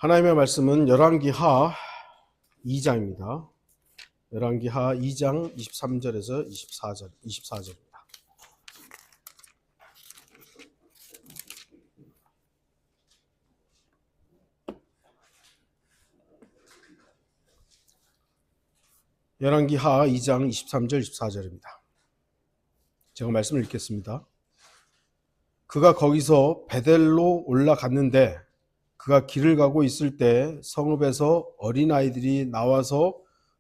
하나님의 말씀은 열왕기하 2장입니다. 열왕기하 2장 23절에서 24절입니다. 열왕기하 2장 23절 24절입니다. 제가 말씀을 읽겠습니다. 그가 거기서 베델로 올라갔는데 그가 길을 가고 있을 때 성읍에서 어린아이들이 나와서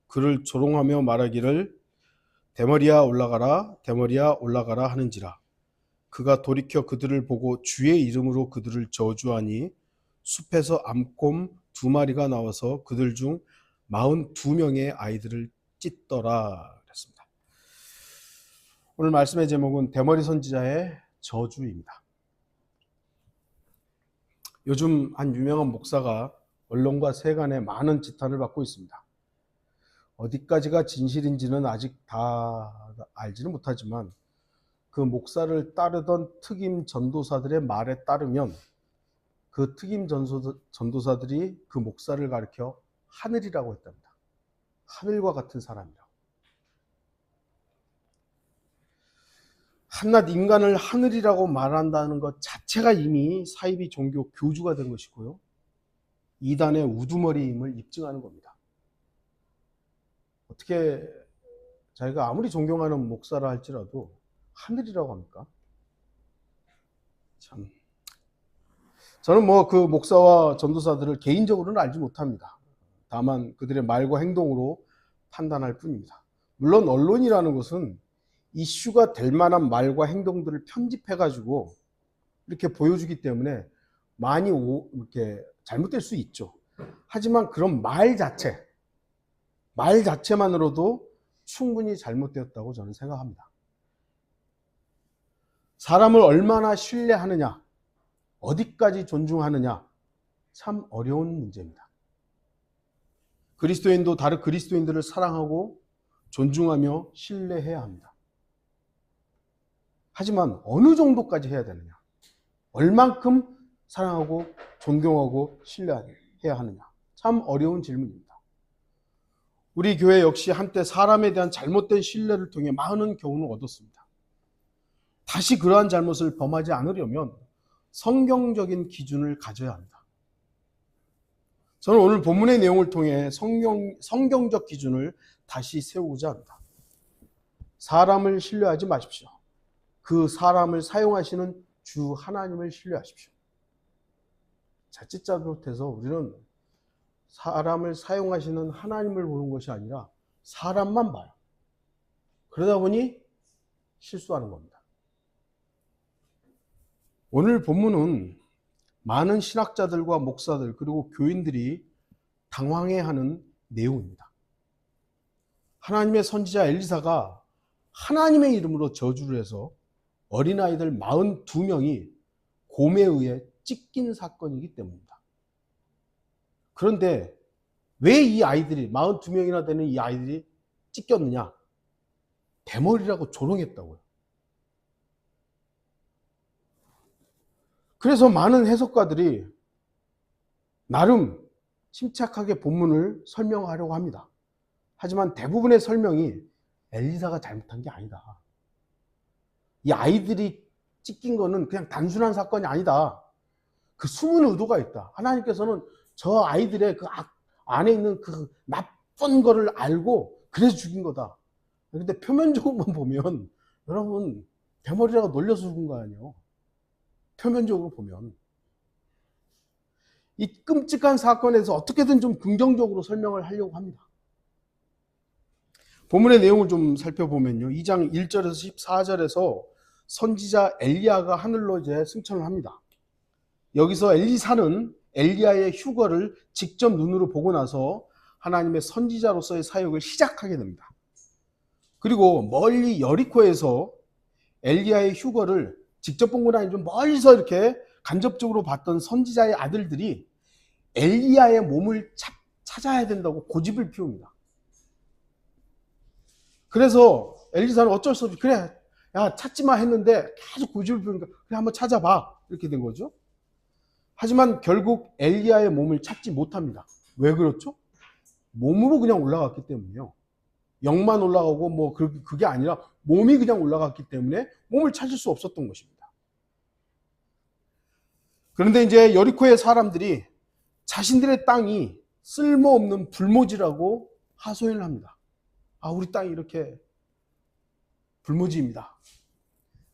그를 조롱하며 말하기를 대머리야 올라가라 대머리야 올라가라 하는지라. 그가 돌이켜 그들을 보고 주의 이름으로 그들을 저주하니 숲에서 암곰 2마리가 나와서 그들 중 42명의 아이들을 찢더라 그랬습니다. 오늘 말씀의 제목은 대머리 선지자의 저주입니다. 요즘 한 유명한 목사가 언론과 세간에 많은 지탄을 받고 있습니다. 어디까지가 진실인지는 아직 다 알지는 못하지만 그 목사를 따르던 특임 전도사들의 말에 따르면 그 특임 전도사들이 그 목사를 가리켜 하늘이라고 했답니다. 하늘과 같은 사람이라고. 한낱 인간을 하늘이라고 말한다는 것 자체가 이미 사이비 종교 교주가 된 것이고요. 이단의 우두머리임을 입증하는 겁니다. 어떻게 자기가 아무리 존경하는 목사라 할지라도 하늘이라고 합니까? 참. 저는 그 목사와 전도사들을 개인적으로는 알지 못합니다. 다만 그들의 말과 행동으로 판단할 뿐입니다. 물론 언론이라는 것은 이슈가 될 만한 말과 행동들을 편집해가지고 이렇게 보여주기 때문에 많이 이렇게 잘못될 수 있죠. 하지만 그런 말 자체만으로도 충분히 잘못되었다고 저는 생각합니다. 사람을 얼마나 신뢰하느냐, 어디까지 존중하느냐, 참 어려운 문제입니다. 그리스도인도 다른 그리스도인들을 사랑하고 존중하며 신뢰해야 합니다. 하지만 어느 정도까지 해야 되느냐? 얼만큼 사랑하고 존경하고 신뢰해야 하느냐? 참 어려운 질문입니다. 우리 교회 역시 한때 사람에 대한 잘못된 신뢰를 통해 많은 교훈을 얻었습니다. 다시 그러한 잘못을 범하지 않으려면 성경적인 기준을 가져야 합니다. 저는 오늘 본문의 내용을 통해 성경적 기준을 다시 세우고자 합니다. 사람을 신뢰하지 마십시오. 그 사람을 사용하시는 주 하나님을 신뢰하십시오. 자칫 잘못해서 우리는 사람을 사용하시는 하나님을 보는 것이 아니라 사람만 봐요. 그러다 보니 실수하는 겁니다. 오늘 본문은 많은 신학자들과 목사들 그리고 교인들이 당황해하는 내용입니다. 하나님의 선지자 엘리사가 하나님의 이름으로 저주를 해서 어린아이들 42명이 곰에 의해 찢긴 사건이기 때문입니다. 그런데 왜 이 아이들이 42명이나 되는 이 아이들이 찢겼느냐? 대머리라고 조롱했다고요. 그래서 많은 해석가들이 나름 침착하게 본문을 설명하려고 합니다. 하지만 대부분의 설명이 엘리사가 잘못한 게 아니다. 이 아이들이 찢긴 거는 그냥 단순한 사건이 아니다. 그 숨은 의도가 있다. 하나님께서는 저 아이들의 그 안에 있는 그 나쁜 거를 알고 그래서 죽인 거다. 근데 표면적으로만 보면 여러분 대머리라고 놀려서 죽은 거 아니에요. 표면적으로 보면 이 끔찍한 사건에서 어떻게든 좀 긍정적으로 설명을 하려고 합니다. 본문의 내용을 좀 살펴보면요. 2장 1절에서 14절에서 선지자 엘리야가 하늘로 이제 승천을 합니다. 여기서 엘리사는 엘리야의 휴거를 직접 눈으로 보고 나서 하나님의 선지자로서의 사역을 시작하게 됩니다. 그리고 멀리 여리코에서 엘리야의 휴거를 직접 본 건 아니죠. 멀리서 이렇게 간접적으로 봤던 선지자의 아들들이 엘리야의 몸을 찾아야 된다고 고집을 피웁니다. 그래서 엘리사는 어쩔 수 없이 그래 야 찾지 마 했는데 계속 고집을 피우니까 그래 한번 찾아봐 이렇게 된 거죠. 하지만 결국 엘리야의 몸을 찾지 못합니다. 왜 그렇죠? 몸으로 그냥 올라갔기 때문이요. 영만 올라가고 뭐 그게 아니라 몸이 그냥 올라갔기 때문에 몸을 찾을 수 없었던 것입니다. 그런데 이제 여리코의 사람들이 자신들의 땅이 쓸모없는 불모지라고 하소연을 합니다. 아, 우리 땅이 이렇게 불모지입니다.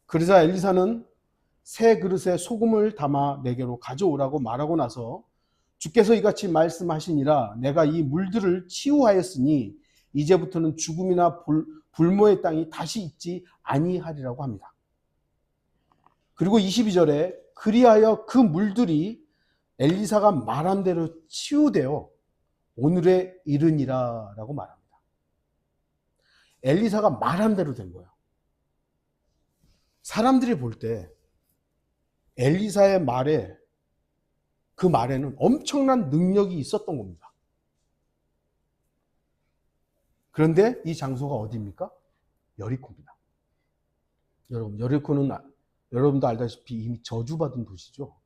그러자 엘리사는 새 그릇에 소금을 담아 내게로 가져오라고 말하고 나서 주께서 이같이 말씀하시니라 내가 이 물들을 치유하였으니 이제부터는 죽음이나 불모의 땅이 다시 있지 아니하리라고 합니다. 그리고 22절에 그리하여 그 물들이 엘리사가 말한 대로 치유되어 오늘에 이르니라 라고 말합니다. 엘리사가 말한 대로 된 거예요. 사람들이 볼 때 엘리사의 말에 그 말에는 엄청난 능력이 있었던 겁니다. 그런데 이 장소가 어디입니까? 여리코입니다. 여러분, 여리코는 여러분도 알다시피 이미 저주받은 도시죠.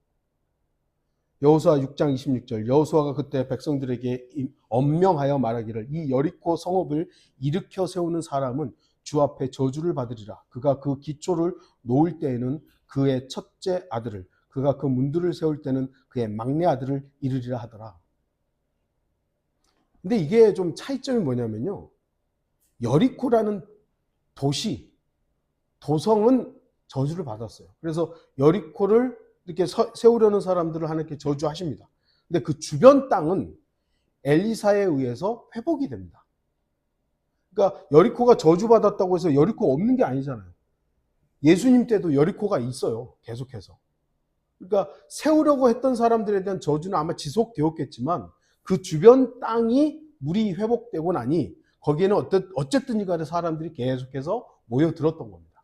여호수아 6장 26절 여호수아가 그때 백성들에게 엄명하여 말하기를 이 여리코 성읍을 일으켜 세우는 사람은 주 앞에 저주를 받으리라. 그가 그 기초를 놓을 때에는 그의 첫째 아들을 그가 그 문들을 세울 때는 그의 막내 아들을 이르리라 하더라. 근데 이게 좀 차이점이 뭐냐면요. 여리코라는 도시, 도성은 저주를 받았어요. 그래서 여리코를 이렇게 세우려는 사람들을 하나님께 저주하십니다. 근데 그 주변 땅은 엘리사에 의해서 회복이 됩니다. 그러니까 여리코가 저주받았다고 해서 여리코 없는 게 아니잖아요. 예수님 때도 여리코가 있어요. 계속해서. 그러니까 세우려고 했던 사람들에 대한 저주는 아마 지속되었겠지만 그 주변 땅이 물이 회복되고 나니 거기에는 어쨌든 간에 사람들이 계속해서 모여들었던 겁니다.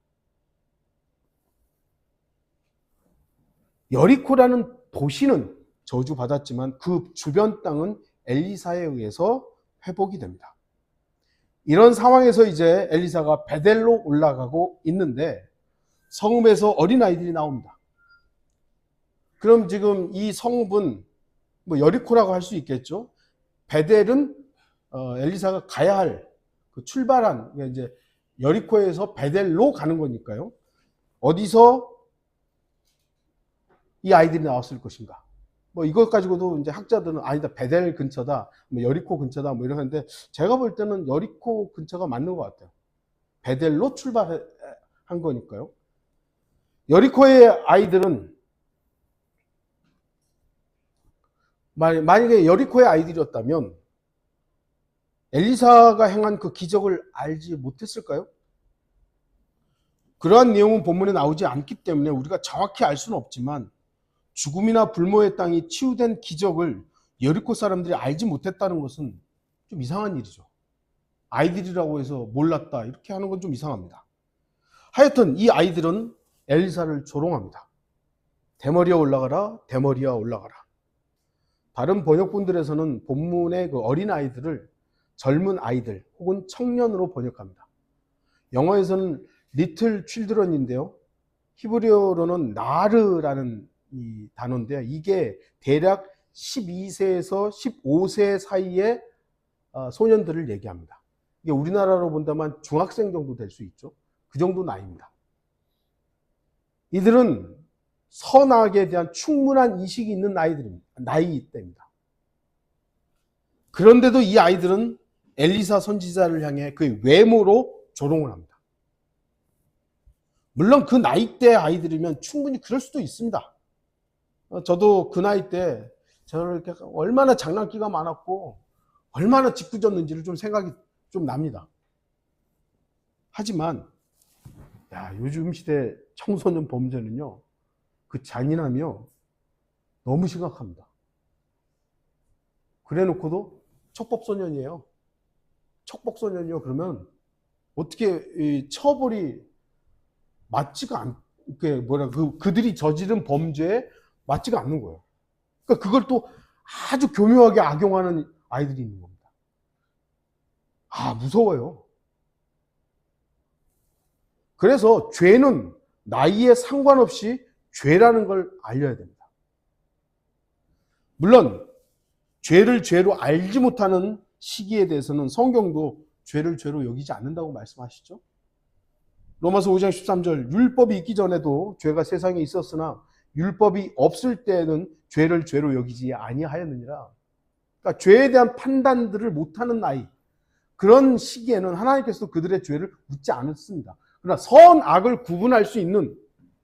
여리코라는 도시는 저주받았지만 그 주변 땅은 엘리사에 의해서 회복이 됩니다. 이런 상황에서 이제 엘리사가 베델로 올라가고 있는데 성읍에서 어린아이들이 나옵니다. 그럼 지금 이 성읍은 뭐 여리코라고 할 수 있겠죠. 베델은 엘리사가 가야 할 그 출발한 이제 여리코에서 베델로 가는 거니까요. 어디서 이 아이들이 나왔을 것인가? 뭐 이것 가지고도 이제 학자들은 아니다 베델 근처다, 뭐 여리코 근처다, 뭐 이러는데 제가 볼 때는 여리코 근처가 맞는 것 같아요. 베델로 출발한 거니까요. 여리코의 아이들은 만약에 여리코의 아이들이었다면 엘리사가 행한 그 기적을 알지 못했을까요? 그러한 내용은 본문에 나오지 않기 때문에 우리가 정확히 알 수는 없지만 죽음이나 불모의 땅이 치유된 기적을 여리코 사람들이 알지 못했다는 것은 좀 이상한 일이죠. 아이들이라고 해서 몰랐다 이렇게 하는 건 좀 이상합니다. 하여튼 이 아이들은 엘리사를 조롱합니다. 대머리야 올라가라, 대머리야 올라가라. 다른 번역본들에서는 본문의 그 어린 아이들을 젊은 아이들 혹은 청년으로 번역합니다. 영어에서는 little children인데요. 히브리어로는 나르라는 이 단어인데요. 이게 대략 12세에서 15세 사이의 소년들을 얘기합니다. 이게 우리나라로 본다면 중학생 정도 될 수 있죠. 그 정도 나이입니다. 이들은 선악에 대한 충분한 인식이 있는 나이대입니다. 그런데도 이 아이들은 엘리사 선지자를 향해 그의 외모로 조롱을 합니다. 물론 그 나이대 아이들이면 충분히 그럴 수도 있습니다. 저도 그 나이 때 제가 이렇게 얼마나 장난기가 많았고 얼마나 짓궂었는지를 좀 생각이 좀 납니다. 하지만 요즘 시대 청소년 범죄는요, 그 잔인함이요 너무 심각합니다. 그래놓고도 척법소년이에요. 척법소년이요. 그러면 어떻게 이 처벌이 맞지가 않게 그들이 저지른 범죄에 맞지가 않는 거예요. 그러니까 그걸 또 아주 교묘하게 악용하는 아이들이 있는 겁니다. 무서워요. 그래서 죄는 나이에 상관없이 죄라는 걸 알려야 됩니다. 물론 죄를 죄로 알지 못하는 시기에 대해서는 성경도 죄를 죄로 여기지 않는다고 말씀하시죠. 로마서 5장 13절 율법이 있기 전에도 죄가 세상에 있었으나 율법이 없을 때에는 죄를 죄로 여기지 아니하였느니라. 그러니까 죄에 대한 판단들을 못하는 나이, 그런 시기에는 하나님께서 그들의 죄를 묻지 않았습니다. 그러나 선악을 구분할 수 있는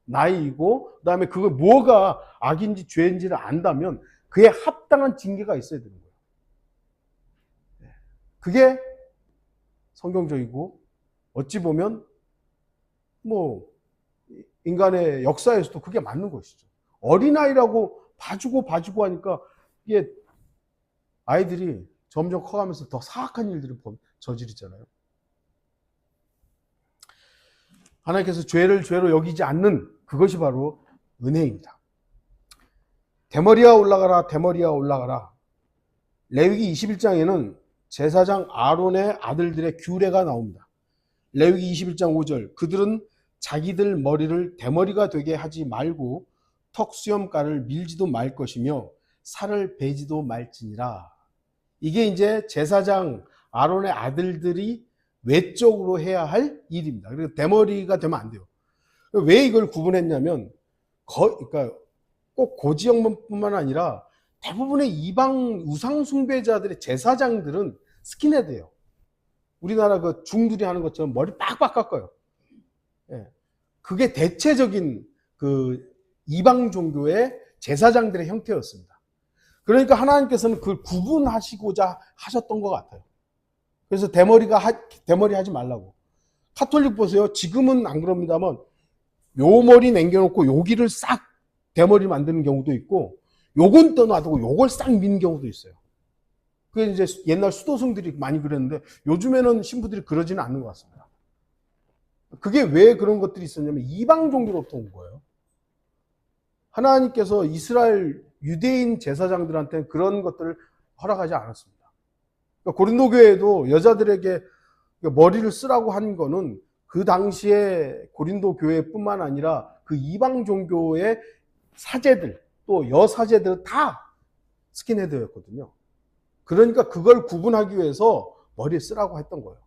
나이이고, 그 다음에 그거 뭐가 악인지 죄인지를 안다면 그에 합당한 징계가 있어야 되는 거예요. 그게 성경적이고, 어찌 보면 인간의 역사에서도 그게 맞는 것이죠. 어린아이라고 봐주고 하니까 이게 아이들이 점점 커가면서 더 사악한 일들을 저지르잖아요. 하나님께서 죄를 죄로 여기지 않는 그것이 바로 은혜입니다. 대머리야 올라가라, 대머리야 올라가라. 레위기 21장에는 제사장 아론의 아들들의 규례가 나옵니다. 레위기 21장 5절 그들은 자기들 머리를 대머리가 되게 하지 말고 턱수염가를 밀지도 말 것이며 살을 베지도 말지니라. 이게 이제 제사장 아론의 아들들이 외적으로 해야 할 일입니다. 그리고 대머리가 되면 안 돼요. 왜 이걸 구분했냐면 그러니까 꼭 고지역만뿐만 아니라 대부분의 이방 우상 숭배자들의 제사장들은 스킨헤드예요. 우리나라 그 중들이 하는 것처럼 머리 빡빡 깎아요. 예. 그게 대체적인 그 이방 종교의 제사장들의 형태였습니다. 그러니까 하나님께서는 그걸 구분하시고자 하셨던 것 같아요. 그래서 대머리 하지 말라고. 카톨릭 보세요. 지금은 안 그럽니다만 요 머리 남겨놓고 여기를 싹 대머리 만드는 경우도 있고, 요건 떠놔두고 요걸 싹 미는 경우도 있어요. 그게 이제 옛날 수도승들이 많이 그랬는데 요즘에는 신부들이 그러지는 않는 것 같습니다. 그게 왜 그런 것들이 있었냐면 이방 종교로부터 온 거예요. 하나님께서 이스라엘 유대인 제사장들한테는 그런 것들을 허락하지 않았습니다. 그러니까 고린도 교회에도 여자들에게 머리를 쓰라고 한 거는 그 당시에 고린도 교회뿐만 아니라 그 이방 종교의 사제들, 또 여사제들은 다 스킨헤드였거든요. 그러니까 그걸 구분하기 위해서 머리에 쓰라고 했던 거예요.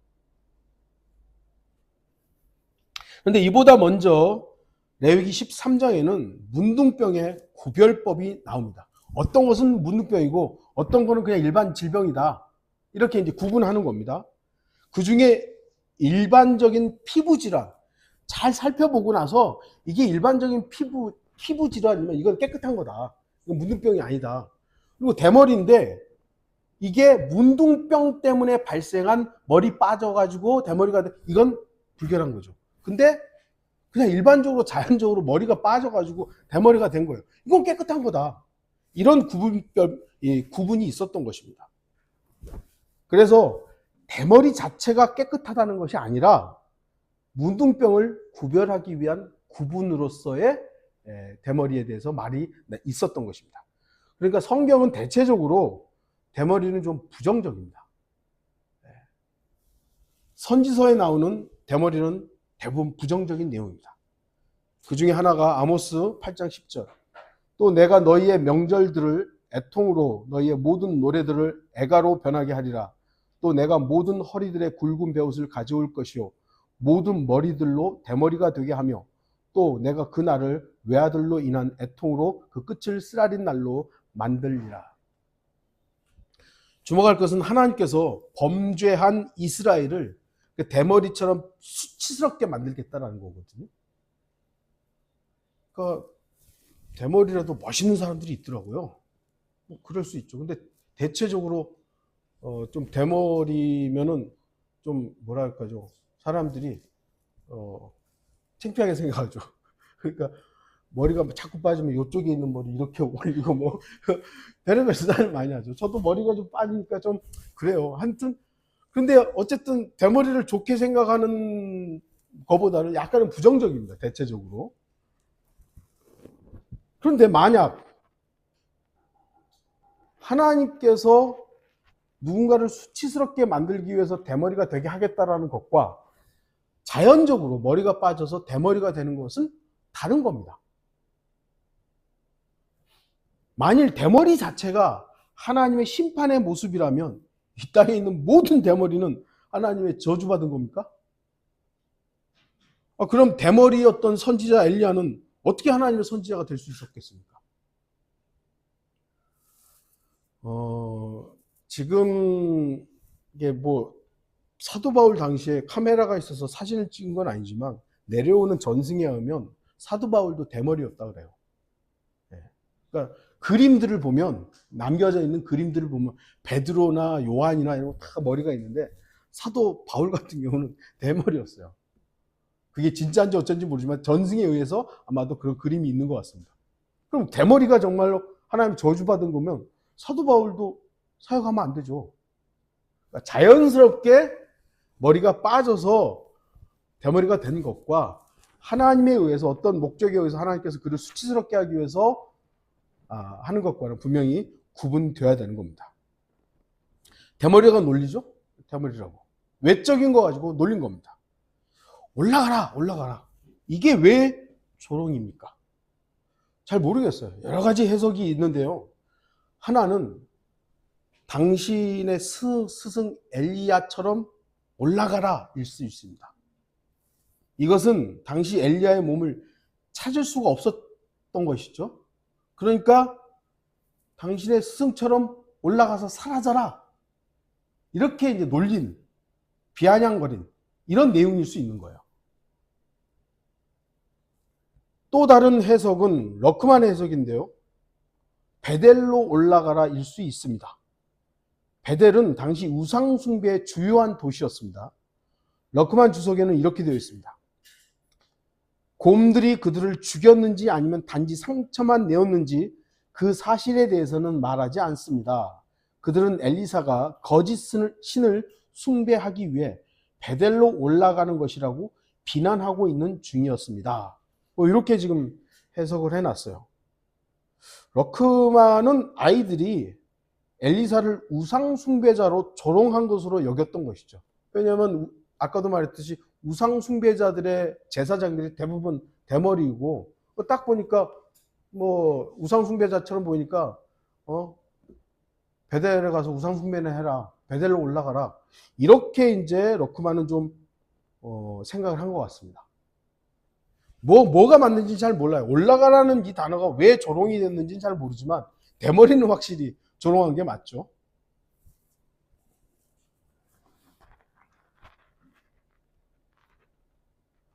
그런데 이보다 먼저 레위기 13장에는 문둥병의 구별법이 나옵니다. 어떤 것은 문둥병이고 어떤 것은 그냥 일반 질병이다. 이렇게 이제 구분하는 겁니다. 그 중에 일반적인 피부 질환, 잘 살펴보고 나서 이게 일반적인 피부 질환이면 이건 깨끗한 거다. 이건 문둥병이 아니다. 그리고 대머리인데 이게 문둥병 때문에 발생한 머리 빠져가지고 대머리가 이건 불결한 거죠. 근데 그냥 일반적으로 자연적으로 머리가 빠져가지고 대머리가 된 거예요. 이건 깨끗한 거다. 이런 구분이 있었던 것입니다. 그래서 대머리 자체가 깨끗하다는 것이 아니라 문둥병을 구별하기 위한 구분으로서의 대머리에 대해서 말이 있었던 것입니다. 그러니까 성경은 대체적으로 대머리는 좀 부정적입니다. 선지서에 나오는 대머리는 대부분 부정적인 내용입니다. 그 중에 하나가 아모스 8장 10절. 또 내가 너희의 명절들을 애통으로 너희의 모든 노래들을 애가로 변하게 하리라. 또 내가 모든 허리들의 굵은 베옷을 가져올 것이요 모든 머리들로 대머리가 되게 하며 또 내가 그 날을 외아들로 인한 애통으로 그 끝을 쓰라린 날로 만들리라. 주목할 것은 하나님께서 범죄한 이스라엘을 대머리처럼 수치스럽게 만들겠다라는 거거든요. 그러니까 대머리라도 멋있는 사람들이 있더라고요. 그럴 수 있죠. 근데 대체적으로 좀 대머리면은 좀 뭐랄까죠. 사람들이 창피하게 생각하죠. 그러니까 머리가 자꾸 빠지면 이쪽에 있는 머리 이렇게 올리고 뭐 별의별 수단을 많이 하죠. 저도 머리가 좀 빠지니까 좀 그래요. 하여튼 근데 어쨌든 대머리를 좋게 생각하는 것보다는 약간은 부정적입니다. 대체적으로. 그런데 만약 하나님께서 누군가를 수치스럽게 만들기 위해서 대머리가 되게 하겠다라는 것과 자연적으로 머리가 빠져서 대머리가 되는 것은 다른 겁니다. 만일 대머리 자체가 하나님의 심판의 모습이라면 이 땅에 있는 모든 대머리는 하나님의 저주받은 겁니까? 그럼 대머리였던 선지자 엘리야는 어떻게 하나님의 선지자가 될 수 있었겠습니까? 지금 이게 뭐 사도 바울 당시에 카메라가 있어서 사진을 찍은 건 아니지만 내려오는 전승에 의하면 사도 바울도 대머리였다 그래요. 그러니까 그림들을 보면, 남겨져 있는 그림들을 보면 베드로나 요한이나 이런 거 다 머리가 있는데 사도 바울 같은 경우는 대머리였어요. 그게 진짜인지 어쩐지 모르지만 전승에 의해서 아마도 그런 그림이 있는 것 같습니다. 그럼 대머리가 정말로 하나님 저주받은 거면 사도 바울도 사역하면 안 되죠. 그러니까 자연스럽게 머리가 빠져서 대머리가 된 것과 하나님에 의해서 어떤 목적에 의해서 하나님께서 그를 수치스럽게 하기 위해서 하는 것과는 분명히 구분되어야 되는 겁니다. 대머리가 논리죠? 대머리라고. 외적인 거 가지고 놀린 겁니다. 올라가라, 올라가라. 이게 왜 조롱입니까? 잘 모르겠어요. 여러 가지 해석이 있는데요. 하나는 당신의 스승 엘리야처럼 올라가라 일 수 있습니다. 이것은 당시 엘리야의 몸을 찾을 수가 없었던 것이죠. 그러니까 당신의 스승처럼 올라가서 사라져라. 이렇게 이제 놀린, 비아냥거린 이런 내용일 수 있는 거예요. 또 다른 해석은 러크만의 해석인데요. 베델로 올라가라 일 수 있습니다. 베델은 당시 우상숭배의 주요한 도시였습니다. 러크만 주석에는 이렇게 되어 있습니다. 곰들이 그들을 죽였는지 아니면 단지 상처만 내었는지 그 사실에 대해서는 말하지 않습니다. 그들은 엘리사가 거짓 신을 숭배하기 위해 베델로 올라가는 것이라고 비난하고 있는 중이었습니다. 이렇게 지금 해석을 해놨어요. 러크만은 아이들이 엘리사를 우상숭배자로 조롱한 것으로 여겼던 것이죠. 왜냐하면 아까도 말했듯이 우상숭배자들의 제사장들이 대부분 대머리이고, 딱 보니까 뭐 우상숭배자처럼 보이니까 베델에 가서 우상숭배나 해라, 베델로 올라가라, 이렇게 이제 러크만은 좀 생각을 한 것 같습니다. 뭐가 맞는지 잘 몰라요. 올라가라는 이 단어가 왜 조롱이 됐는지는 잘 모르지만 대머리는 확실히 조롱한 게 맞죠.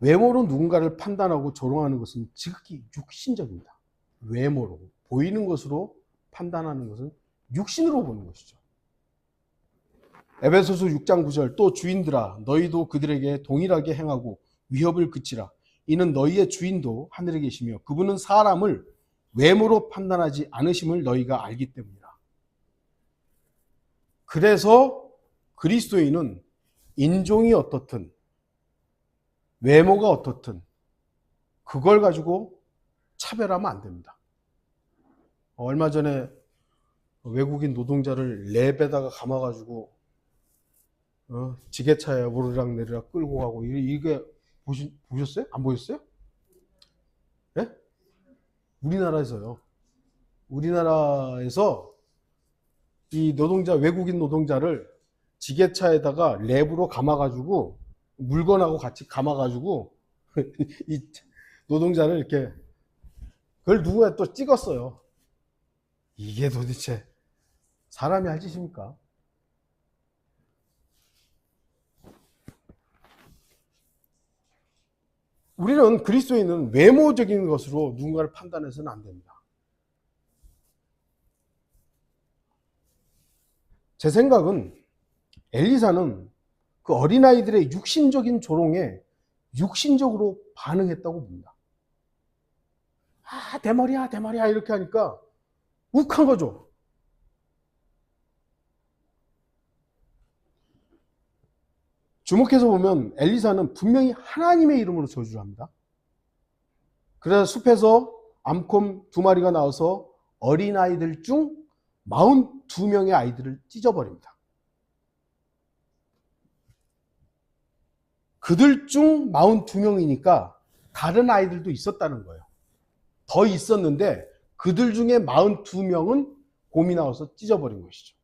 외모로 누군가를 판단하고 조롱하는 것은 지극히 육신적입니다. 외모로, 보이는 것으로 판단하는 것은 육신으로 보는 것이죠. 에베소서 6장 9절, 또 주인들아 너희도 그들에게 동일하게 행하고 위협을 그치라. 이는 너희의 주인도 하늘에 계시며 그분은 사람을 외모로 판단하지 않으심을 너희가 알기 때문이라. 그래서 그리스도인은 인종이 어떻든 외모가 어떻든 그걸 가지고 차별하면 안 됩니다. 얼마 전에 외국인 노동자를 랩에다가 감아가지고 지게차에 오르락 내리락 끌고 가고, 이게 보셨어요? 안 보셨어요? 네? 우리나라에서요. 우리나라에서 이 외국인 노동자를 지게차에다가 랩으로 감아가지고, 물건하고 같이 감아가지고 이 노동자를 이렇게, 그걸 누구가 또 찍었어요. 이게 도대체 사람이 할 짓입니까? 우리는 그리스도인은 외모적인 것으로 누군가를 판단해서는 안 됩니다. 제 생각은 엘리사는 그 어린아이들의 육신적인 조롱에 육신적으로 반응했다고 봅니다. 대머리야, 대머리야 이렇게 하니까 욱한 거죠. 주목해서 보면 엘리사는 분명히 하나님의 이름으로 저주를 합니다. 그래서 숲에서 암곰 2마리가 나와서 어린아이들 중 42명의 아이들을 찢어버립니다. 그들 중 42명이니까 다른 아이들도 있었다는 거예요. 더 있었는데 그들 중에 42명은 곰이 나와서 찢어버린 것이죠.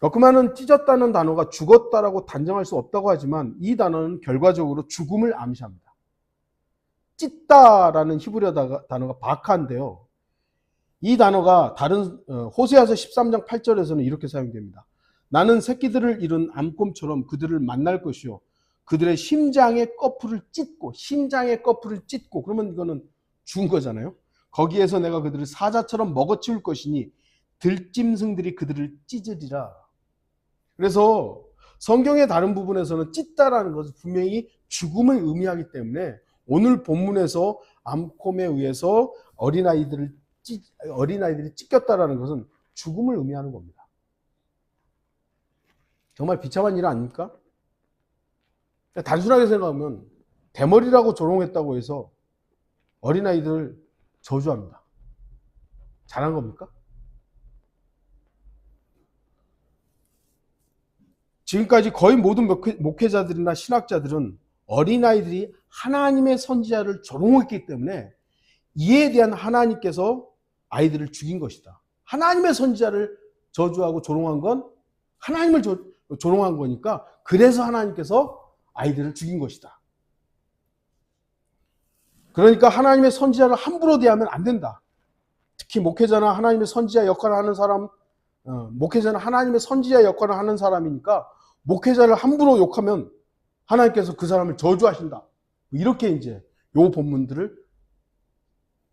러크만은 찢었다는 단어가 죽었다라고 단정할 수 없다고 하지만 이 단어는 결과적으로 죽음을 암시합니다. 찢다라는 히브리어 단어가 바카인데요. 이 단어가 다른 호세아서 13장 8절에서는 이렇게 사용됩니다. 나는 새끼들을 잃은 암곰처럼 그들을 만날 것이요 그들의 심장의 꺼풀을 찢고 그러면 이거는 죽은 거잖아요. 거기에서 내가 그들을 사자처럼 먹어치울 것이니 들짐승들이 그들을 찢으리라. 그래서 성경의 다른 부분에서는 찢다라는 것은 분명히 죽음을 의미하기 때문에 오늘 본문에서 암곰에 의해서 어린아이들이 찢겼다라는 것은 죽음을 의미하는 겁니다. 정말 비참한 일 아닙니까? 단순하게 생각하면 대머리라고 조롱했다고 해서 어린아이들을 저주합니다. 잘한 겁니까? 지금까지 거의 모든 목회자들이나 신학자들은 어린아이들이 하나님의 선지자를 조롱했기 때문에 이에 대한 하나님께서 아이들을 죽인 것이다. 하나님의 선지자를 저주하고 조롱한 건 하나님을 조롱한 거니까 그래서 하나님께서 아이들을 죽인 것이다. 그러니까 하나님의 선지자를 함부로 대하면 안 된다. 특히 목회자나 하나님의 선지자 역할을 하는 사람, 목회자는 하나님의 선지자 역할을 하는 사람이니까 목회자를 함부로 욕하면 하나님께서 그 사람을 저주하신다. 이렇게 이제 요 본문들을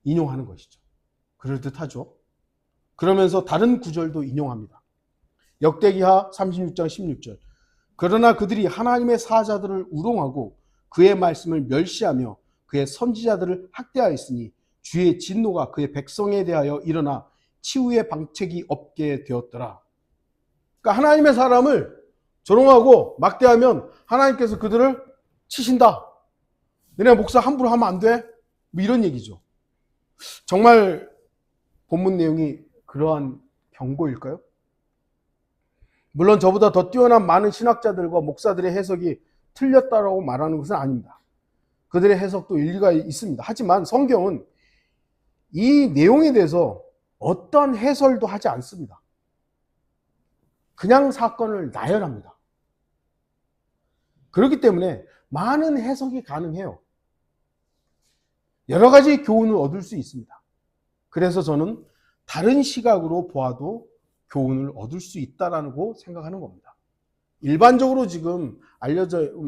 인용하는 것이죠. 그럴듯하죠. 그러면서 다른 구절도 인용합니다. 역대기하 36장 16절. 그러나 그들이 하나님의 사자들을 우롱하고 그의 말씀을 멸시하며 그의 선지자들을 학대하였으니 주의 진노가 그의 백성에 대하여 일어나 치유의 방책이 없게 되었더라. 그러니까 하나님의 사람을 조롱하고 막대하면 하나님께서 그들을 치신다. 너네 목사 함부로 하면 안 돼? 뭐 이런 얘기죠. 정말 본문 내용이 그러한 경고일까요? 물론 저보다 더 뛰어난 많은 신학자들과 목사들의 해석이 틀렸다라고 말하는 것은 아닙니다. 그들의 해석도 일리가 있습니다. 하지만 성경은 이 내용에 대해서 어떤 해설도 하지 않습니다. 그냥 사건을 나열합니다. 그렇기 때문에 많은 해석이 가능해요. 여러 가지 교훈을 얻을 수 있습니다. 그래서 저는 다른 시각으로 보아도 교훈을 얻을 수 있다라고 생각하는 겁니다. 일반적으로 지금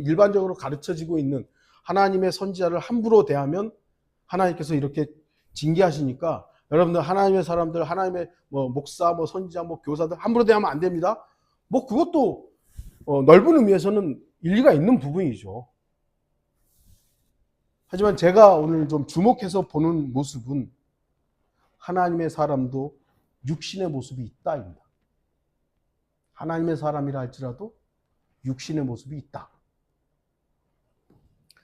일반적으로 가르쳐지고 있는 하나님의 선지자를 함부로 대하면 하나님께서 이렇게 징계하시니까 여러분들 하나님의 사람들, 하나님의 목사, 선지자, 교사들 함부로 대하면 안 됩니다. 그것도 넓은 의미에서는 일리가 있는 부분이죠. 하지만 제가 오늘 좀 주목해서 보는 모습은 하나님의 사람도 육신의 모습이 있다입니다. 하나님의 사람이라 할지라도 육신의 모습이 있다.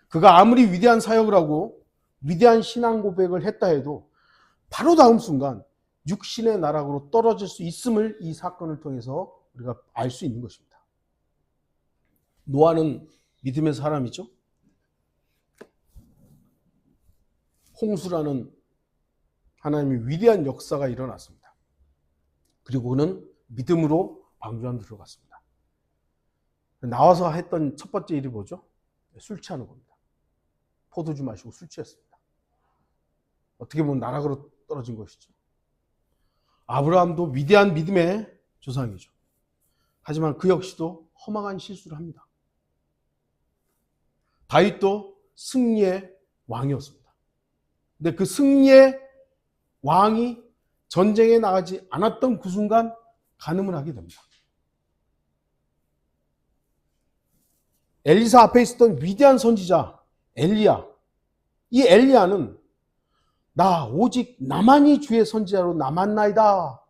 그가 아무리 위대한 사역을 하고 위대한 신앙 고백을 했다 해도 바로 다음 순간 육신의 나락으로 떨어질 수 있음을 이 사건을 통해서 우리가 알 수 있는 것입니다. 노아는 믿음의 사람이죠. 홍수라는 하나님의 위대한 역사가 일어났습니다. 그리고 그는 믿음으로 방주 안에 들어갔습니다. 나와서 했던 첫 번째 일이 뭐죠? 술 취하는 겁니다. 포도주 마시고 술 취했습니다. 어떻게 보면 나락으로 떨어진 것이죠. 아브라함도 위대한 믿음의 조상이죠. 하지만 그 역시도 허망한 실수를 합니다. 다윗도 승리의 왕이었습니다. 근데 그 승리의 왕이 전쟁에 나가지 않았던 그 순간 간음을 하게 됩니다. 엘리사 앞에 있었던 위대한 선지자 엘리야, 이 엘리야는 나 오직 나만이 주의 선지자로 남았나이다.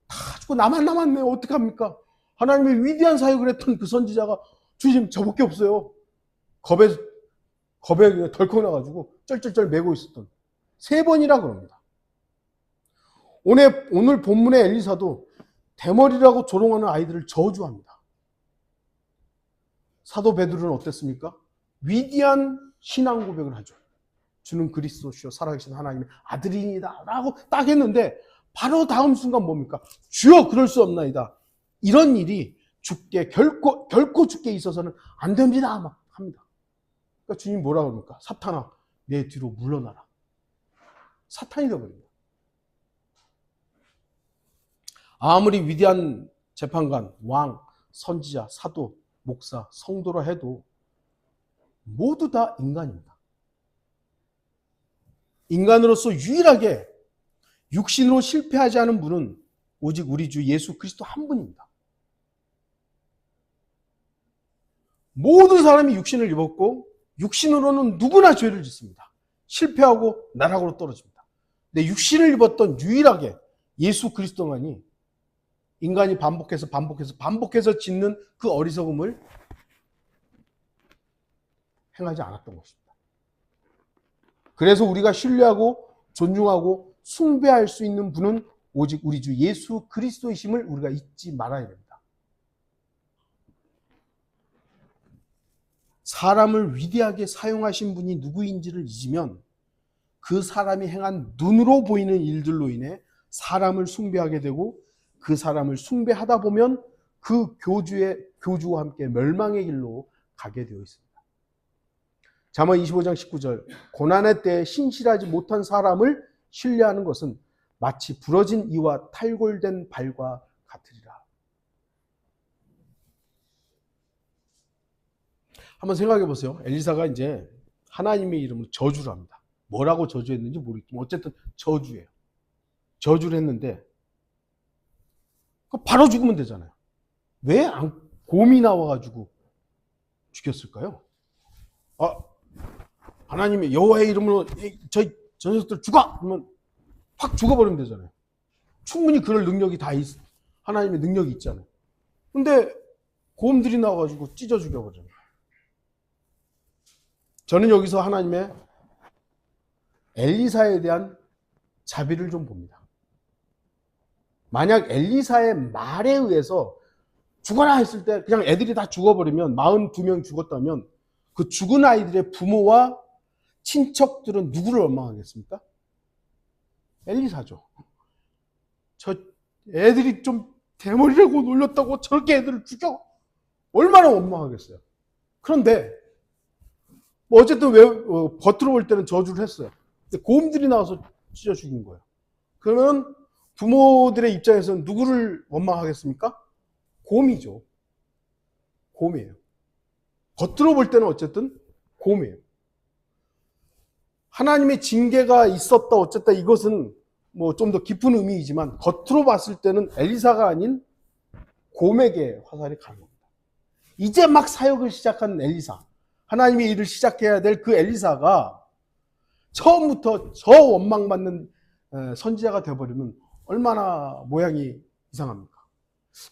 다 죽고 나만 남았네. 어떡합니까? 하나님의 위대한 사역을 했던 그 선지자가 주님 저밖에 없어요. 겁에 덜컥 나가지고 쩔쩔쩔 매고 있었던 3번이라 그럽니다. 오늘 본문의 엘리사도 대머리라고 조롱하는 아이들을 저주합니다. 사도 베드로는 어땠습니까? 위대한 신앙 고백을 하죠. 주는 그리스도시요 살아계신 하나님의 아들이니다 라고 딱 했는데 바로 다음 순간 뭡니까? 주여 그럴 수 없나이다. 이런 일이 죽게 결코 죽게 있어서는 안 됩니다. 막 합니다. 그러니까 주님 뭐라고 합니까? 사탄아 내 뒤로 물러나라. 사탄이 되어버립니다. 아무리 위대한 재판관, 왕, 선지자, 사도, 목사, 성도라 해도 모두 다 인간입니다. 인간으로서 유일하게 육신으로 실패하지 않은 분은 오직 우리 주 예수 그리스도 한 분입니다. 모든 사람이 육신을 입었고 육신으로는 누구나 죄를 짓습니다. 실패하고 나락으로 떨어집니다. 근데 육신을 입었던 유일하게 예수 그리스도만이 인간이 반복해서 짓는 그 어리석음을 행하지 않았던 것입니다. 그래서 우리가 신뢰하고 존중하고 숭배할 수 있는 분은 오직 우리 주 예수 그리스도이심을 우리가 잊지 말아야 됩니다. 사람을 위대하게 사용하신 분이 누구인지를 잊으면 그 사람이 행한 눈으로 보이는 일들로 인해 사람을 숭배하게 되고 그 사람을 숭배하다 보면 그 교주와 함께 멸망의 길로 가게 되어 있습니다. 잠언 25장 19절 고난의 때에 신실하지 못한 사람을 신뢰하는 것은 마치 부러진 이와 탈골된 발과 같으리라. 한번 생각해 보세요. 엘리사가 이제 하나님의 이름으로 저주를 합니다. 뭐라고 저주했는지 모르겠지만 어쨌든 저주예요. 저주를 했는데 바로 죽으면 되잖아요. 왜 곰이 나와가지고 죽였을까요? 하나님의 여호와의 이름으로 저 녀석들 죽어! 그러면 확 죽어버리면 되잖아요. 충분히 그럴 능력이 하나님의 능력이 있잖아요. 근데 곰들이 나와가지고 찢어 죽여버려요. 저는 여기서 하나님의 엘리사에 대한 자비를 좀 봅니다. 만약 엘리사의 말에 의해서 죽어라 했을 때 그냥 애들이 다 죽어버리면 42명 죽었다면 그 죽은 아이들의 부모와 친척들은 누구를 원망하겠습니까? 엘리사죠. 저 애들이 좀 대머리라고 놀렸다고 저렇게 애들을 죽여? 얼마나 원망하겠어요. 그런데 어쨌든 겉으로 볼 때는 저주를 했어요. 근데 곰들이 나와서 찢어 죽인 거예요. 그러면 부모들의 입장에서는 누구를 원망하겠습니까? 곰이죠. 곰이에요. 겉으로 볼 때는 어쨌든 곰이에요. 하나님의 징계가 있었다 어쨌다 이것은 뭐 좀 더 깊은 의미이지만 겉으로 봤을 때는 엘리사가 아닌 곰에게 화살이 간 겁니다. 이제 막 사역을 시작한 엘리사, 하나님의 일을 시작해야 될 그 엘리사가 처음부터 저 원망받는 선지자가 되어버리면 얼마나 모양이 이상합니까?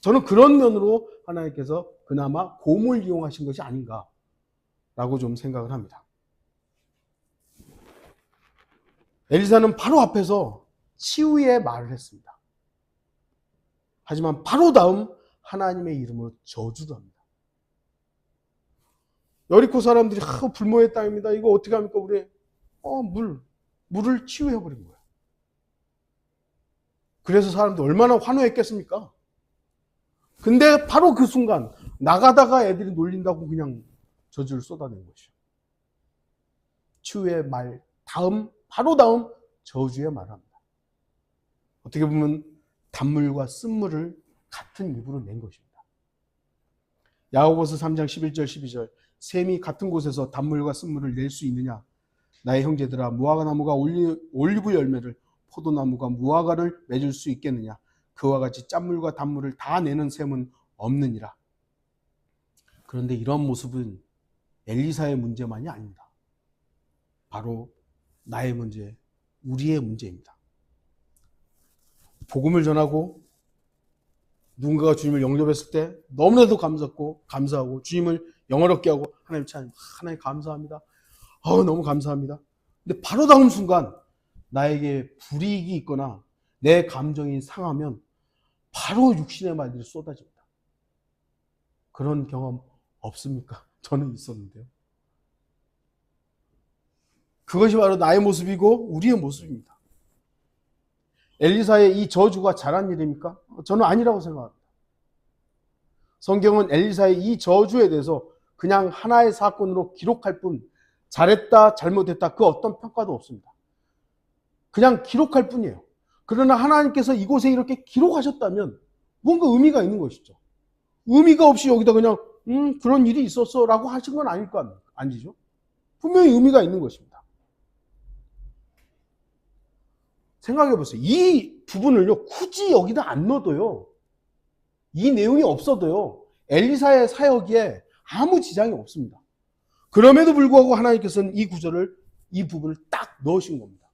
저는 그런 면으로 하나님께서 그나마 곰을 이용하신 것이 아닌가라고 좀 생각을 합니다. 엘리사는 바로 앞에서 치유의 말을 했습니다. 하지만 바로 다음 하나님의 이름으로 저주를 합니다. 여리고 사람들이 불모의 땅입니다. 이거 어떻게 합니까? 우리 물을 치유해버린 거예요. 그래서 사람들 얼마나 환호했겠습니까? 근데 바로 그 순간 나가다가 애들이 놀린다고 그냥 저주를 쏟아낸 것이죠. 치유의 말 바로 다음 저주의 말을 합니다. 어떻게 보면 단물과 쓴물을 같은 입으로 낸 것입니다. 야고보서 3장 11절 12절 샘이 같은 곳에서 단물과 쓴물을 낼 수 있느냐? 나의 형제들아 무화과 나무가 올리브 열매를 포도나무가 무화과를 맺을 수 있겠느냐? 그와 같이 짠물과 단물을 다 내는 샘은 없느니라. 그런데 이런 모습은 엘리사의 문제만이 아닙니다. 바로 나의 문제, 우리의 문제입니다. 복음을 전하고 누군가가 주님을 영접했을 때 너무나도 감사하고 주님을 영화롭게 하고 하나님 참 하나님 감사합니다. 너무 감사합니다. 근데 바로 다음 순간 나에게 불이익이 있거나 내 감정이 상하면 바로 육신의 말들이 쏟아집니다. 그런 경험 없습니까? 저는 있었는데요. 그것이 바로 나의 모습이고 우리의 모습입니다. 엘리사의 이 저주가 잘한 일입니까? 저는 아니라고 생각합니다. 성경은 엘리사의 이 저주에 대해서 그냥 하나의 사건으로 기록할 뿐, 잘했다, 잘못했다, 그 어떤 평가도 없습니다. 그냥 기록할 뿐이에요. 그러나 하나님께서 이곳에 이렇게 기록하셨다면 뭔가 의미가 있는 것이죠. 의미가 없이 여기다 그냥 그런 일이 있었어 라고 하신 건 아닐 거 아니죠. 분명히 의미가 있는 것입니다. 생각해 보세요. 이 부분을요, 굳이 여기다 안 넣어도요, 이 내용이 없어도요, 엘리사의 사역에 아무 지장이 없습니다. 그럼에도 불구하고 하나님께서는 이 구절을, 이 부분을 딱 넣으신 겁니다.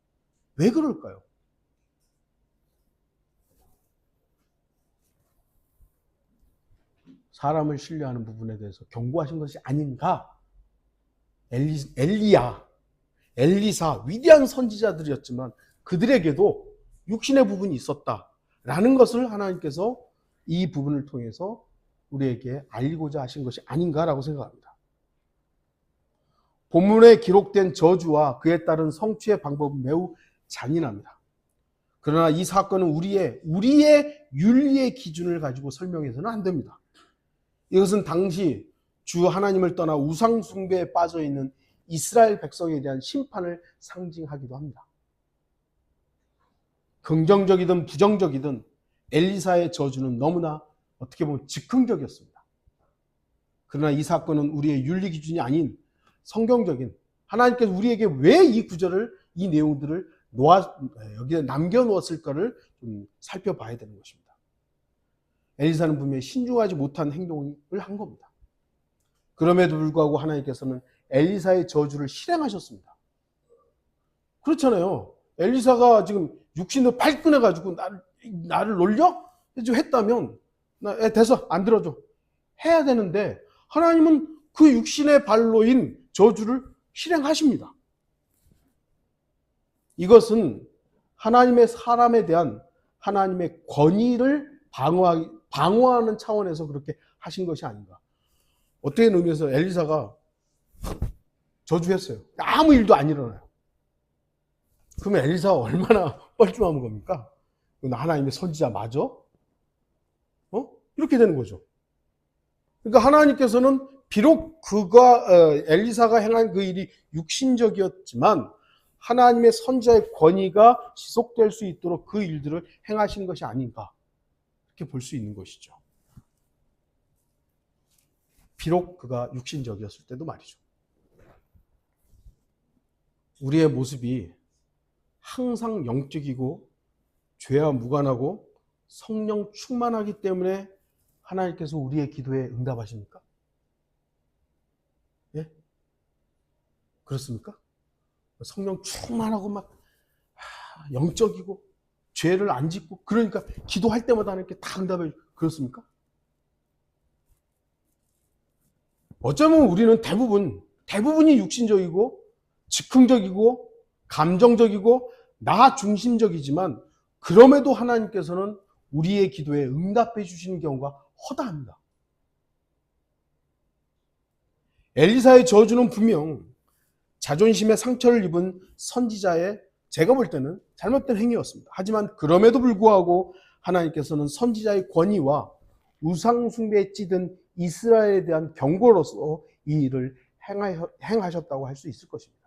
왜 그럴까요? 사람을 신뢰하는 부분에 대해서 경고하신 것이 아닌가? 엘리사, 위대한 선지자들이었지만 그들에게도 육신의 부분이 있었다라는 것을 하나님께서 이 부분을 통해서 우리에게 알리고자 하신 것이 아닌가라고 생각합니다. 본문에 기록된 저주와 그에 따른 성취의 방법은 매우 잔인합니다. 그러나 이 사건은 우리의 윤리의 기준을 가지고 설명해서는 안 됩니다. 이것은 당시 주 하나님을 떠나 우상 숭배에 빠져 있는 이스라엘 백성에 대한 심판을 상징하기도 합니다. 긍정적이든 부정적이든 엘리사의 저주는 너무나 어떻게 보면 즉흥적이었습니다. 그러나 이 사건은 우리의 윤리 기준이 아닌 성경적인, 하나님께서 우리에게 왜 이 구절을, 이 내용들을 여기에 남겨놓았을까를 좀 살펴봐야 되는 것입니다. 엘리사는 분명히 신중하지 못한 행동을 한 겁니다. 그럼에도 불구하고 하나님께서는 엘리사의 저주를 실행하셨습니다. 그렇잖아요. 엘리사가 지금 육신을 발끈해가지고 나를 놀려? 했다면 됐어, 안 들어줘 해야 되는데 하나님은 그 육신의 발로인 저주를 실행하십니다. 이것은 하나님의 사람에 대한 하나님의 권위를 방어하는 차원에서 그렇게 하신 것이 아닌가. 어떤 의미에서 엘리사가 저주했어요. 아무 일도 안 일어나요. 그러면 엘리사가 얼마나 뻘쭘한 겁니까? 하나님의 선지자 맞아? 이렇게 되는 거죠. 그러니까 하나님께서는 비록 엘리사가 행한 그 일이 육신적이었지만 하나님의 선지자의 권위가 지속될 수 있도록 그 일들을 행하시는 것이 아닌가, 이렇게 볼 수 있는 것이죠. 비록 그가 육신적이었을 때도 말이죠. 우리의 모습이 항상 영적이고 죄와 무관하고 성령 충만하기 때문에 하나님께서 우리의 기도에 응답하십니까? 예? 그렇습니까? 성령 충만하고 막 영적이고 죄를 안 짓고 그러니까 기도할 때마다 하나님께 다 응답해, 그렇습니까? 어쩌면 우리는 대부분이 육신적이고 즉흥적이고 감정적이고 나 중심적이지만 그럼에도 하나님께서는 우리의 기도에 응답해 주시는 경우가 허다합니다. 엘리사의 저주는 분명 자존심에 상처를 입은 선지자의, 제가 볼 때는 잘못된 행위였습니다. 하지만 그럼에도 불구하고 하나님께서는 선지자의 권위와 우상 숭배에 찌든 이스라엘에 대한 경고로서 이 일을 행하셨다고 할 수 있을 것입니다.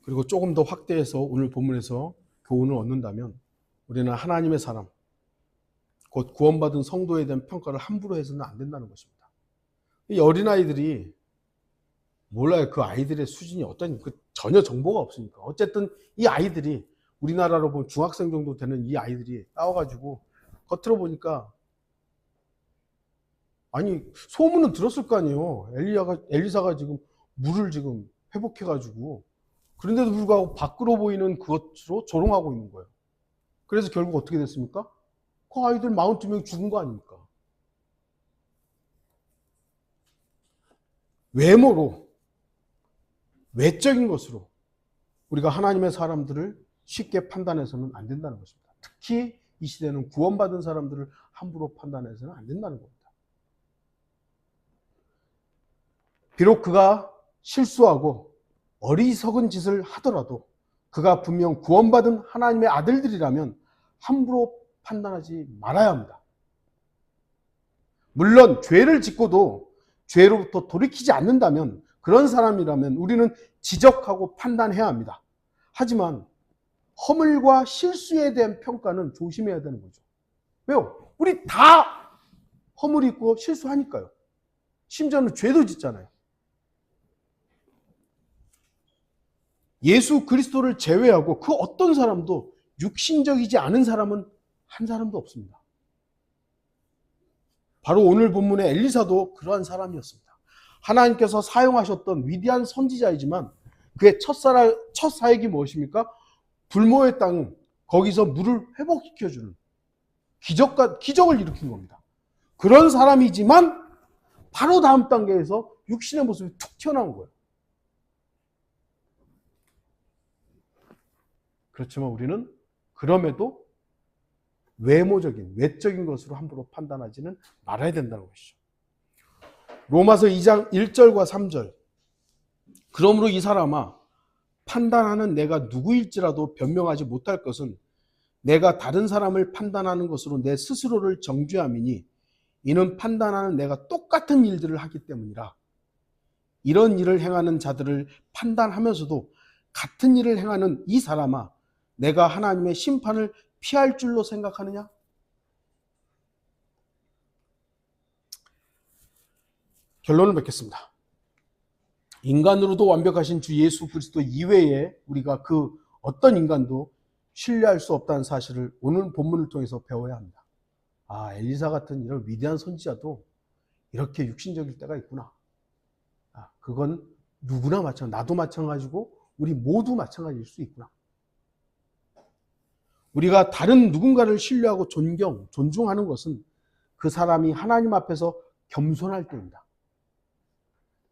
그리고 조금 더 확대해서 오늘 본문에서 교훈을 얻는다면 우리는 하나님의 사람, 곧 구원받은 성도에 대한 평가를 함부로 해서는 안 된다는 것입니다. 이 어린아이들이 몰라요. 그 아이들의 수준이 어떤지 전혀 정보가 없으니까. 어쨌든 이 아이들이, 우리나라로 보면 중학생 정도 되는 이 아이들이 싸워가지고 겉으로 보니까, 아니 소문은 들었을 거 아니에요. 엘리사가 지금 물을 지금 회복해가지고, 그런데도 불구하고 밖으로 보이는 그것으로 조롱하고 있는 거예요. 그래서 결국 어떻게 됐습니까? 그 아이들 42명이 죽은 거 아닙니까? 외모로, 외적인 것으로 우리가 하나님의 사람들을 쉽게 판단해서는 안 된다는 것입니다. 특히 이 시대는 구원받은 사람들을 함부로 판단해서는 안 된다는 겁니다. 비록 그가 실수하고 어리석은 짓을 하더라도 그가 분명 구원받은 하나님의 아들들이라면 함부로 판단하지 말아야 합니다. 물론 죄를 짓고도 죄로부터 돌이키지 않는다면, 그런 사람이라면 우리는 지적하고 판단해야 합니다. 하지만 허물과 실수에 대한 평가는 조심해야 되는 거죠. 왜요? 우리 다 허물이 있고 실수하니까요. 심지어는 죄도 짓잖아요. 예수 그리스도를 제외하고 그 어떤 사람도 육신적이지 않은 사람은 한 사람도 없습니다. 바로 오늘 본문의 엘리사도 그러한 사람이었습니다. 하나님께서 사용하셨던 위대한 선지자이지만 그의 첫 사역이 무엇입니까? 불모의 땅, 거기서 물을 회복시켜주는 기적을 일으킨 겁니다. 그런 사람이지만 바로 다음 단계에서 육신의 모습이 툭 튀어나온 거예요. 그렇지만 우리는 그럼에도 외적인 것으로 함부로 판단하지는 말아야 된다는 것이죠. 로마서 2장 1절과 3절. 그러므로 이 사람아, 판단하는 내가 누구일지라도 변명하지 못할 것은 내가 다른 사람을 판단하는 것으로 내 스스로를 정죄함이니 이는 판단하는 내가 똑같은 일들을 하기 때문이라. 이런 일을 행하는 자들을 판단하면서도 같은 일을 행하는 이 사람아, 내가 하나님의 심판을 피할 줄로 생각하느냐? 결론을 맺겠습니다. 인간으로도 완벽하신 주 예수 그리스도 이외에 우리가 그 어떤 인간도 신뢰할 수 없다는 사실을 오늘 본문을 통해서 배워야 합니다. 아, 엘리사 같은 이런 위대한 선지자도 이렇게 육신적일 때가 있구나. 아, 그건 누구나 마찬가지, 나도 마찬가지고 우리 모두 마찬가지일 수 있구나. 우리가 다른 누군가를 신뢰하고 존중하는 것은 그 사람이 하나님 앞에서 겸손할 때입니다.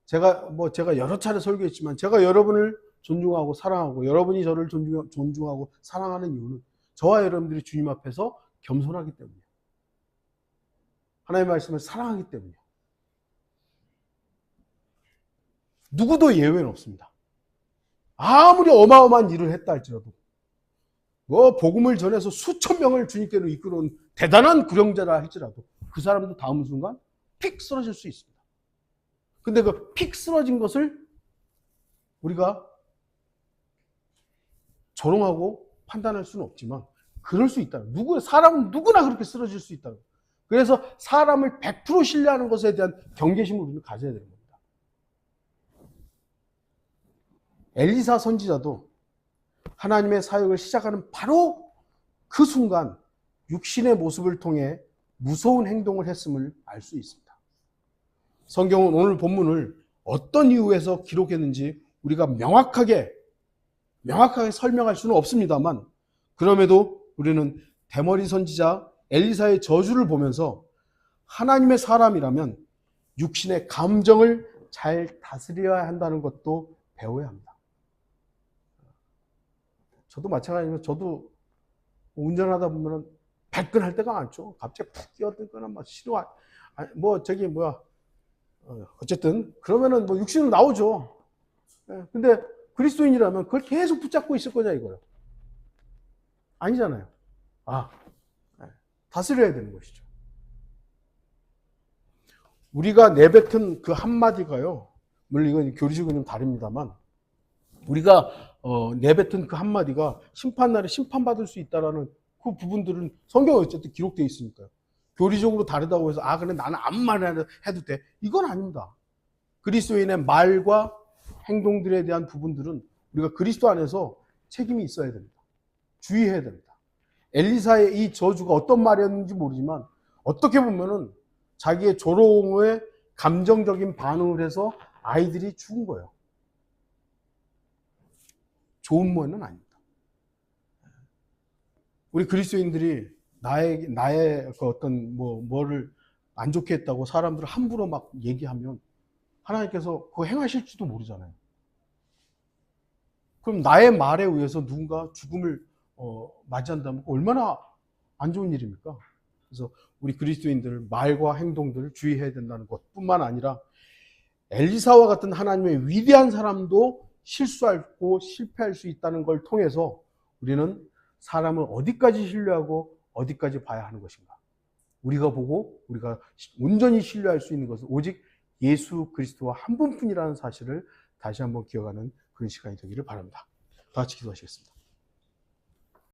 제가 여러 차례 설교했지만 제가 여러분을 존중하고 사랑하고 여러분이 저를 존중하고 사랑하는 이유는 저와 여러분들이 주님 앞에서 겸손하기 때문이에요. 하나님의 말씀을 사랑하기 때문이에요. 누구도 예외는 없습니다. 아무리 어마어마한 일을 했다 할지라도 복음을 전해서 수천 명을 주님께로 이끌어온 대단한 구령자라 할지라도 그 사람도 다음 순간 픽 쓰러질 수 있습니다. 근데 그 픽 쓰러진 것을 우리가 조롱하고 판단할 수는 없지만 그럴 수 있다. 사람은 누구나 그렇게 쓰러질 수 있다. 그래서 사람을 100% 신뢰하는 것에 대한 경계심을 우리는 가져야 되는 겁니다. 엘리사 선지자도 하나님의 사역을 시작하는 바로 그 순간 육신의 모습을 통해 무서운 행동을 했음을 알 수 있습니다. 성경은 오늘 본문을 어떤 이유에서 기록했는지 우리가 명확하게 설명할 수는 없습니다만, 그럼에도 우리는 대머리 선지자 엘리사의 저주를 보면서 하나님의 사람이라면 육신의 감정을 잘 다스려야 한다는 것도 배워야 합니다. 저도 마찬가지로 저도 운전하다 보면 발끈할 때가 많죠. 갑자기 푹 뛰어들거나 막 싫어. 어쨌든 그러면은 육신은 나오죠. 근데 그리스도인이라면 그걸 계속 붙잡고 있을 거냐 이거예요. 아니잖아요. 다스려야 되는 것이죠. 우리가 내뱉은 그 한마디가요, 물론 이건 교리식은 좀 다릅니다만, 우리가 내뱉은 그 한마디가 심판날에 심판받을 수 있다라는 그 부분들은 성경에 어쨌든 기록되어 있으니까요. 교리적으로 다르다고 해서 그래 나는 아무 말이나 해도 돼, 이건 아닙니다. 그리스도인의 말과 행동들에 대한 부분들은 우리가 그리스도 안에서 책임이 있어야 됩니다. 주의해야 됩니다. 엘리사의 이 저주가 어떤 말이었는지 모르지만 어떻게 보면은 자기의 조롱에 감정적인 반응을 해서 아이들이 죽은 거예요. 좋은 모양은 아닙니다. 우리 그리스도인들이 나의 그 어떤 뭐를 안 좋게 했다고 사람들을 함부로 막 얘기하면 하나님께서 그거 행하실지도 모르잖아요. 그럼 나의 말에 의해서 누군가 죽음을 맞이한다면 얼마나 안 좋은 일입니까? 그래서 우리 그리스도인들 말과 행동들을 주의해야 된다는 것뿐만 아니라 엘리사와 같은 하나님의 위대한 사람도 실수하고 실패할 수 있다는 걸 통해서 우리는 사람을 어디까지 신뢰하고 어디까지 봐야 하는 것인가. 우리가 보고 우리가 온전히 신뢰할 수 있는 것은 오직 예수 그리스도와 한 분뿐이라는 사실을 다시 한번 기억하는 그런 시간이 되기를 바랍니다. 다 같이 기도하시겠습니다.